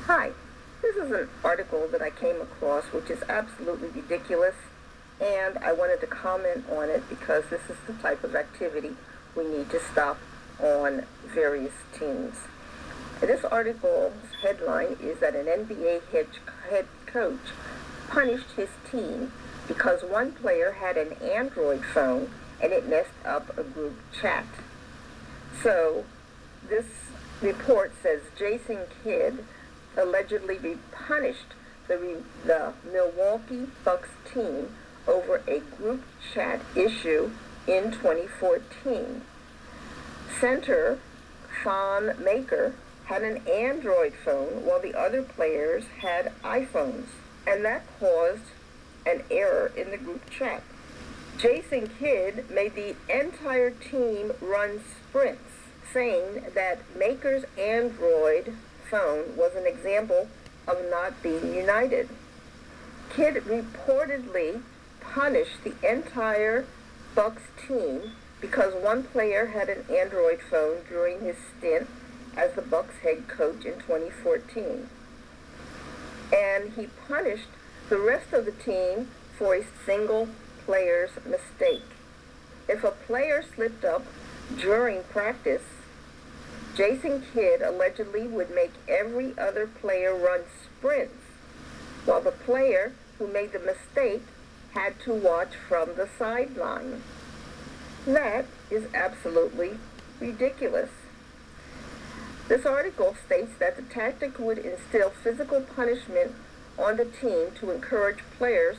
Hi, this is an article that I came across which is absolutely ridiculous, and I wanted to comment on it because this is the type of activity we need to stop on various teams. This article's headline is that an NBA head coach punished his team because one player had an Android phone and it messed up a group chat. So this report says Jason Kidd allegedly punished the Milwaukee Bucks team over a group chat issue in 2014. Center Thon Maker had an Android phone while the other players had iPhones, and that caused an error in the group chat. Jason Kidd made the entire team run sprints, saying that Maker's Android phone was an example of not being united. Kidd reportedly punished the entire Bucks team because one player had an Android phone during his stint as the Bucks head coach in 2014. And he punished the rest of the team for a single player's mistake. If a player slipped up during practice, Jason Kidd allegedly would make every other player run sprints, while the player who made the mistake had to watch from the sideline. That is absolutely ridiculous. This article states that the tactic would instill physical punishment on the team to encourage players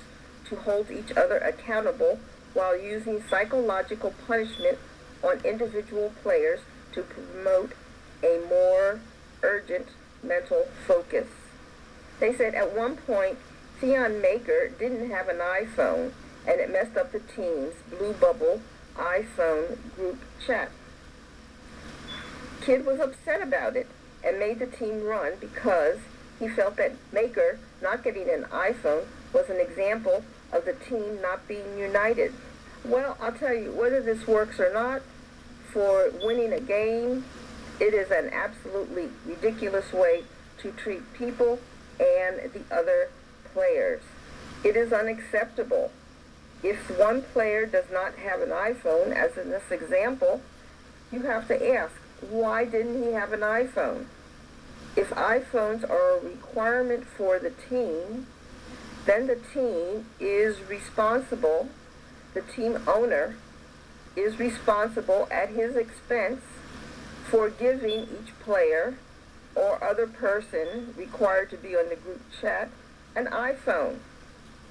to hold each other accountable while using psychological punishment on individual players to promote a more urgent mental focus. They said at one point, Thon Maker didn't have an iPhone, and it messed up the team's Blue Bubble iPhone group chat. Kidd was upset about it and made the team run because he felt that Maker not getting an iPhone was an example of the team not being united. Well, I'll tell you, whether this works or not, for winning a game, it is an absolutely ridiculous way to treat people and the other players. It is unacceptable. If one player does not have an iPhone, as in this example, you have to ask, why didn't he have an iPhone? If iPhones are a requirement for the team, then the team is responsible, the team owner is responsible at his expense for giving each player or other person required to be on the group chat an iPhone.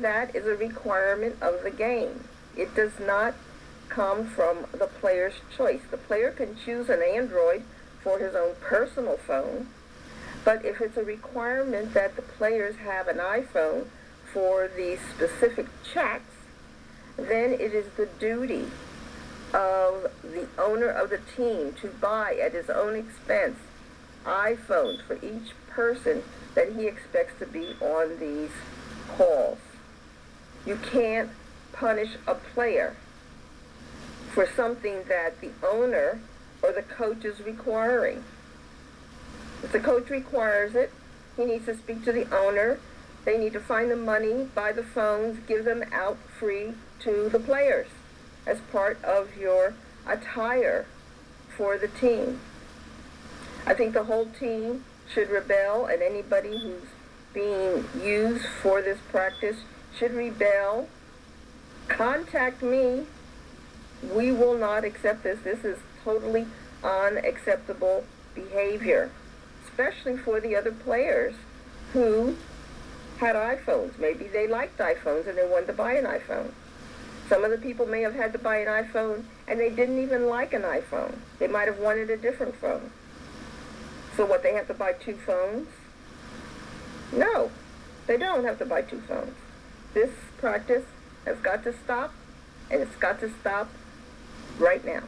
That is a requirement of the game. It does not come from the player's choice. The player can choose an Android for his own personal phone, but if it's a requirement that the players have an iPhone for the specific chats, then it is the duty of the owner of the team to buy at his own expense iPhones for each person that he expects to be on these calls. You can't punish a player for something that the owner or the coach is requiring. If the coach requires it, he needs to speak to the owner. They need to find the money, buy the phones, give them out free to the players as part of your attire for the team. I think the whole team should rebel, and anybody who's being used for this practice should rebel. Contact me. We will not accept this. This is totally unacceptable behavior, especially for the other players who had iPhones. Maybe they liked iPhones and they wanted to buy an iPhone. Some of the people may have had to buy an iPhone and they didn't even like an iPhone. They might have wanted a different phone. So what, they have to buy two phones? No, they don't have to buy two phones. This practice has got to stop, and it's got to stop right now.